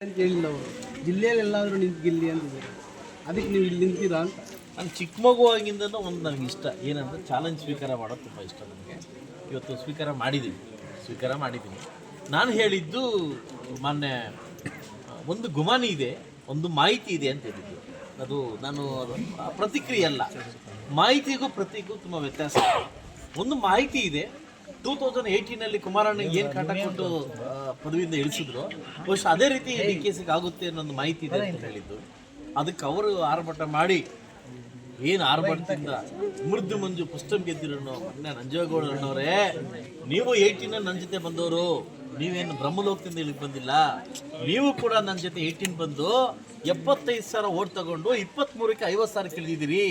ಅಂತ ಹೇಳಿಲ್ಲ ಅವರು. ಜಿಲ್ಲೆಯಲ್ಲಿ ಎಲ್ಲಾದರೂ ನಿಂತು ಗೆಲ್ಲಿ ಅಂತಿದ್ದಾರೆ. ಅದಕ್ಕೆ ನೀವು ಇಲ್ಲಿ ನಿಂತೀರಾ ಅಂತ. ನಾನು ಚಿಕ್ಕ ಮಗುವಾಗಿಂದನೂ ಒಂದು ನನಗೆ ಇಷ್ಟ ಏನಂದರೆ ಚಾಲೆಂಜ್ ಸ್ವೀಕಾರ ಮಾಡೋದು ತುಂಬ ಇಷ್ಟ ನನಗೆ. ಇವತ್ತು ಸ್ವೀಕಾರ ಮಾಡಿದ್ದೀನಿ. ನಾನು ಹೇಳಿದ್ದು ಮೊನ್ನೆ ಒಂದು ಗುಮಾನಿ ಇದೆ, ಒಂದು ಮಾಹಿತಿ ಇದೆ ಅಂತ ಹೇಳಿದ್ದು. ಅದು ಪ್ರತಿಕ್ರಿಯೆ ಅಲ್ಲ, ಮಾಹಿತಿಗೂ ಪ್ರತಿಗೂ ತುಂಬ ವ್ಯತ್ಯಾಸ. ಒಂದು ಮಾಹಿತಿ ಇದೆ, 2018 ಕುಮಾರಣ್ಣಗೆ ಏನು ಕಾಟ ಕೊಟ್ಟು ಪದವಿಯಿಂದ ಇಳಿಸಿದ್ರು, ಬಹುಶಃ ಅದೇ ರೀತಿ DKCಗೆ ಆಗುತ್ತೆ ಅನ್ನೋದು ಮಾಹಿತಿ ಇದೆ ಅಂತ ಹೇಳಿದ್ದು. ಅದಕ್ಕೆ ಅವರು ಆರ್ಭಟ ಮಾಡಿ ಏನು ಆರ್ಭಟದಿಂದ ಮೃದು ಮಂಜು ಪುಸ್ತಕ ಗೆದ್ದಿರೋನು ಮೊನ್ನೆ ನಂಜೇಗೌಡರಣ್ಣವರೇ, ನೀವು 18 ನನ್ನ ಜೊತೆ ಬಂದವರು, ನೀವೇನು ಬ್ರಹ್ಮಲೋಕದಿಂದ ಇಲ್ಲಿಗೆ ಬಂದಿಲ್ಲ, ನೀವು ಕೂಡ ನನ್ನ ಜೊತೆ 18 ಬಂದು 75,000 ಓಟ್ ತಗೊಂಡು 23ಕ್ಕೆ 50,000 ಇಳಿದಿದ್ದೀರಿ.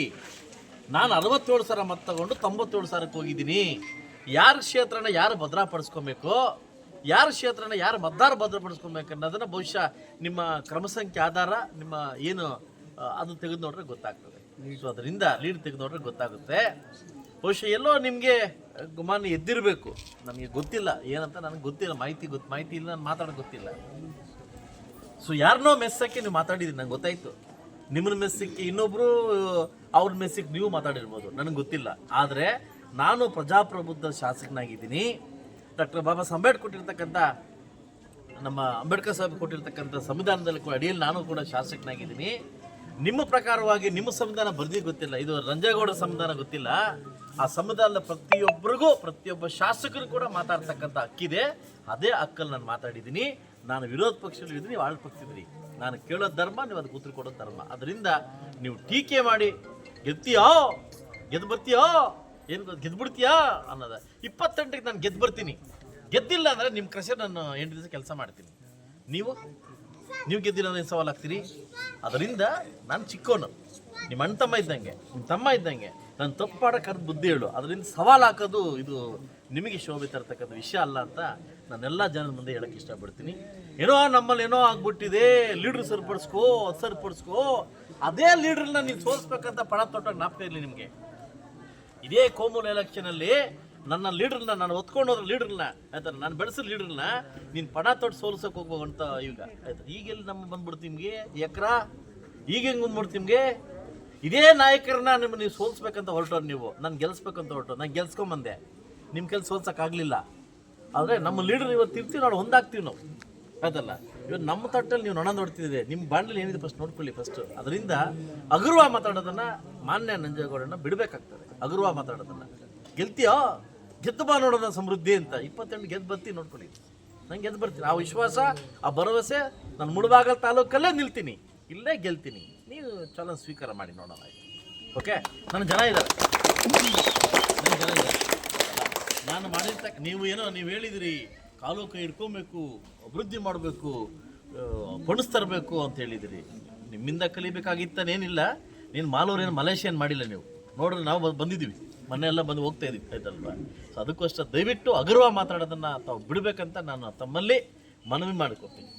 ನಾನು 67,000 ಮತ ತಗೊಂಡು 97,000ಕ್ಕೆ ಹೋಗಿದ್ದೀನಿ. ಯಾರ ಕ್ಷೇತ್ರನ ಯಾರು ಭದ್ರಪಡಿಸ್ಕೊಬೇಕು, ಯಾರ ಕ್ಷೇತ್ರನ ಯಾರು ಮತದಾರ ಭದ್ರಪಡಿಸ್ಕೊಬೇಕು ಅನ್ನೋದನ್ನು ಬಹುಶಃ ನಿಮ್ಮ ಕ್ರಮ ಸಂಖ್ಯೆ ಆಧಾರ ನಿಮ್ಮ ಏನು ಅದು ತೆಗೆದು ನೋಡ್ರೆ ಗೊತ್ತಾಗ್ತದೆ. ಸೊ ಅದರಿಂದ ಲೀಡ್ ತೆಗೆದು ನೋಡ್ರೆ ಗೊತ್ತಾಗುತ್ತೆ. ಬಹುಶಃ ಎಲ್ಲೋ ನಿಮಗೆ ಗುಮಾನಿ ಎದ್ದಿರಬೇಕು, ನನಗೆ ಗೊತ್ತಿಲ್ಲ ಏನಂತ, ನನಗೆ ಗೊತ್ತಿಲ್ಲ, ಮಾಹಿತಿ ಇಲ್ಲ, ನಾನು ಮಾತಾಡೋದು ಗೊತ್ತಿಲ್ಲ. ಸೊ ಯಾರನ್ನೋ ಮೆಸ್ಸಕ್ಕೆ ನೀವು ಮಾತಾಡಿದ್ದೀರಿ, ನಂಗೆ ಗೊತ್ತಾಯಿತು. ನಿಮ್ಮನ್ನ ಮೆಸ್ಸಿಕ್ಕೆ ಇನ್ನೊಬ್ಬರು ಅವ್ರ ಮೆಸ್ಸಿಗೆ ನೀವು ಮಾತಾಡಿರ್ಬೋದು, ನನಗೆ ಗೊತ್ತಿಲ್ಲ. ಆದರೆ ನಾನು ಪ್ರಜಾಪ್ರಭುತ್ವ ಶಾಸಕನಾಗಿದ್ದೀನಿ. ಡಾಕ್ಟರ್ ಬಾಬಾ ಸಾಹೇಬ್ ಅಂಬೇಡ್ಕರ್ ಕೊಟ್ಟಿರ್ತಕ್ಕಂಥ, ನಮ್ಮ ಅಂಬೇಡ್ಕರ್ ಸಾಹೇಬ್ ಕೊಟ್ಟಿರ್ತಕ್ಕಂಥ ಸಂವಿಧಾನದಲ್ಲಿ ಅಡಿಯಲ್ಲಿ ನಾನು ಕೂಡ ಶಾಸಕನಾಗಿದ್ದೀನಿ. ನಿಮ್ಮ ಪ್ರಕಾರವಾಗಿ ನಿಮ್ಮ ಸಂವಿಧಾನ ಬರ್ದಿದ್ದು ಗೊತ್ತಿಲ್ಲ, ಇದು ರಂಜೇಗೌಡ ಸಂವಿಧಾನ ಗೊತ್ತಿಲ್ಲ. ಆ ಸಂವಿಧಾನದ ಪ್ರತಿಯೊಬ್ಬ ಶಾಸಕರು ಕೂಡ ಮಾತಾಡ್ತಕ್ಕಂಥ ಹಕ್ಕಿದೆ. ಅದೇ ಹಕ್ಕಲ್ಲಿ ನಾನು ಮಾತಾಡಿದ್ದೀನಿ. ನಾನು ವಿರೋಧ ಪಕ್ಷದಲ್ಲಿ ಇದ್ದೀನಿ, ನೀವು ಆಳ್ ಪಕ್ಷದಿರಿ. ನಾನು ಕೇಳೋ ಧರ್ಮ, ನೀವು ಅದಕ್ಕೆ ಉತ್ತರ ಕೊಡೋ ಧರ್ಮ. ಅದರಿಂದ ನೀವು ಟೀಕೆ ಮಾಡಿ ಗೆದ್ದು ಬರ್ತೀಯೋ ಏನು ಗೆದ್ಬಿಡ್ತೀಯಾ ಅನ್ನೋದ. 28ಕ್ಕೆ ನಾನು ಗೆದ್ದು ಬರ್ತೀನಿ. ಗೆದ್ದಿಲ್ಲ ಅಂದರೆ ನಿಮ್ಮ ಕೃಷಿ ನಾನು 8 ದಿವಸ ಕೆಲಸ ಮಾಡ್ತೀನಿ. ನೀವು ಗೆದ್ದಿರೋದೇನು ಸವಾಲಾಗ್ತೀರಿ. ಅದರಿಂದ ನಾನು ಚಿಕ್ಕವನು, ನಿಮ್ಮ ಅಣ್ಣ ತಮ್ಮ ಇದ್ದಂಗೆ, ನಿಮ್ಮ ತಮ್ಮ ಇದ್ದಂಗೆ. ನಾನು ತಪ್ಪು ಮಾಡೋಕೆ ಅದು ಬುದ್ಧಿ ಹೇಳು. ಅದರಿಂದ ಸವಾಲು ಹಾಕೋದು ಇದು ನಿಮಗೆ ಶೋಭೆ ತರ್ತಕ್ಕಂಥ ವಿಷಯ ಅಲ್ಲ ಅಂತ ನಾನೆಲ್ಲ ಜನರ ಮುಂದೆ ಹೇಳೋಕ್ಕೆ ಇಷ್ಟಪಡ್ತೀನಿ. ನಮ್ಮಲ್ಲಿ ಏನೋ ಆಗ್ಬಿಟ್ಟಿದೆ, ಲೀಡ್ರ್ ಸರಿಪಡಿಸ್ಕೋ. ಅದೇ ಲೀಡ್ರನ್ನ ನೀವು ಸೋಲಿಸ್ಬೇಕಂತ ಪಣ ತೊಟ್ಟಾಗ ಜ್ಞಾಪಕ ಇರಲಿ ನಿಮಗೆ. ಇದೇ ಕೋಮೂಲ್ ಎಲೆಕ್ಷನಲ್ಲಿ ನನ್ನ ಲೀಡ್ರನ್ನ, ನಾನು ಹೊತ್ಕೊಂಡು ಹೋದ್ರೆ ಲೀಡ್ರನ್ನ, ಆಯ್ತಾ, ನಾನು ಬೆಳೆಸಿದ ಲೀಡ್ರನ್ನ ನೀನು ಪಣ ತೊಟ್ಟು ಸೋಲ್ಸೋಕೆ ಹೋಗ್ಬೋಗಂತ ಈಗ ಆಯ್ತಾ. ಈಗೆಲ್ಲಿ ನಮ್ಮ ಬಂದ್ಬಿಡ್ತು ನಿಮಗೆ ಈಗ ಹೆಂಗೆ ಬಂದ್ಬಿಡ್ತು ನಿಮಗೆ. ಇದೇ ನಾಯಕರನ್ನ ನೀವು ಸೋಲ್ಸ್ಬೇಕಂತ ಹೊರಟೋರು, ನೀವು ನಾನು ಗೆಲ್ಲಿಸ್ಬೇಕಂತ ಹೊರಟು. ನಾನು ಗೆಲ್ಸ್ಕೊಂಬಂದೆ, ನಿಮ್ಮ ಕೆಲಸ ಸೋಲ್ಸೋಕ್ಕಾಗಲಿಲ್ಲ. ಆದರೆ ನಮ್ಮ ಲೀಡರ್ ಇವತ್ತು ಇರ್ತೀವಿ, ನಾವು ಹೊಂದಾಗ್ತೀವಿ ನಾವು, ಆಯ್ತಲ್ಲ. ಇವತ್ತು ನಮ್ಮ ತಟ್ಟಲ್ಲಿ ನೀವು ನೊಣ ನೋಡ್ತಿದ್ದೀರಿ, ನಿಮ್ಮ ಬಾಂಡಲ್ಲಿ ಏನಿದೆ ಫಸ್ಟ್ ನೋಡ್ಕೊಳ್ಳಿ ಫಸ್ಟ್. ಅದರಿಂದ ಹಗುರವಾಗಿ ಮಾತಾಡೋದನ್ನು ಮಾನ್ಯ ನಂಜೇಗೌಡರನ್ನ ಬಿಡಬೇಕಾಗ್ತದೆ. ಹಗುರವಾಗಿ ಮಾತಾಡೋದನ್ನು ಗೆಲ್ತೀಯೋ ಗೆದ್ದು ಬಾ ನೋಡೋಣ ಸಮೃದ್ಧಿ ಅಂತ. 28 ಗೆದ್ದು ಬರ್ತೀನಿ, ನೋಡ್ಕೊಳ್ಳಿ. ನಂಗೆ ಗೆದ್ದು ಬರ್ತೀನಿ, ಆ ವಿಶ್ವಾಸ, ಆ ಭರವಸೆ. ನಾನು ಮುಳಬಾಗಲ್ ತಾಲೂಕಲ್ಲೇ ನಿಲ್ತೀನಿ, ಇಲ್ಲೇ ಗೆಲ್ತೀನಿ. ನೀವು ಚಾಲೆಂಜ್ ಸ್ವೀಕಾರ ಮಾಡಿ ನೋಡೋಣ, ಆಯ್ತು. ಓಕೆ, ನನ್ನ ಜನ ಇದ್ದಾರೆ. ನಾನು ನೀವು ಹೇಳಿದಿರಿ ಕಾಲು ಕೈ ಹಿಡ್ಕೊಬೇಕು, ಅಭಿವೃದ್ಧಿ ಮಾಡಬೇಕು, ಪಡಿಸ್ತರಬೇಕು ಅಂತ ಹೇಳಿದಿರಿ. ನಿಮ್ಮಿಂದ ಕಲಿಬೇಕಾಗಿತ್ತನೇನಿಲ್ಲ. ನೀನು ಮಾಲೂರೇನು ಮಲೇಷಿಯನ್ ಮಾಡಿಲ್ಲ ನೀವು ನೋಡ್ರಿ. ನಾವು ಬಂದಿದ್ದೀವಿ, ಮೊನ್ನೆಲ್ಲ ಬಂದು ಹೋಗ್ತಾ ಇದ್ದೀವಿ, ಆಯ್ತಲ್ವಾ. ಸೊ ಅದಕ್ಕೋಸ್ಕರ ದಯವಿಟ್ಟು ಹಗುರವಾಗಿ ಮಾತಾಡೋದನ್ನು ತಾವು ಬಿಡಬೇಕಂತ ನಾನು ತಮ್ಮಲ್ಲಿ ಮನವಿ ಮಾಡಿಕೊಡ್ತೀನಿ.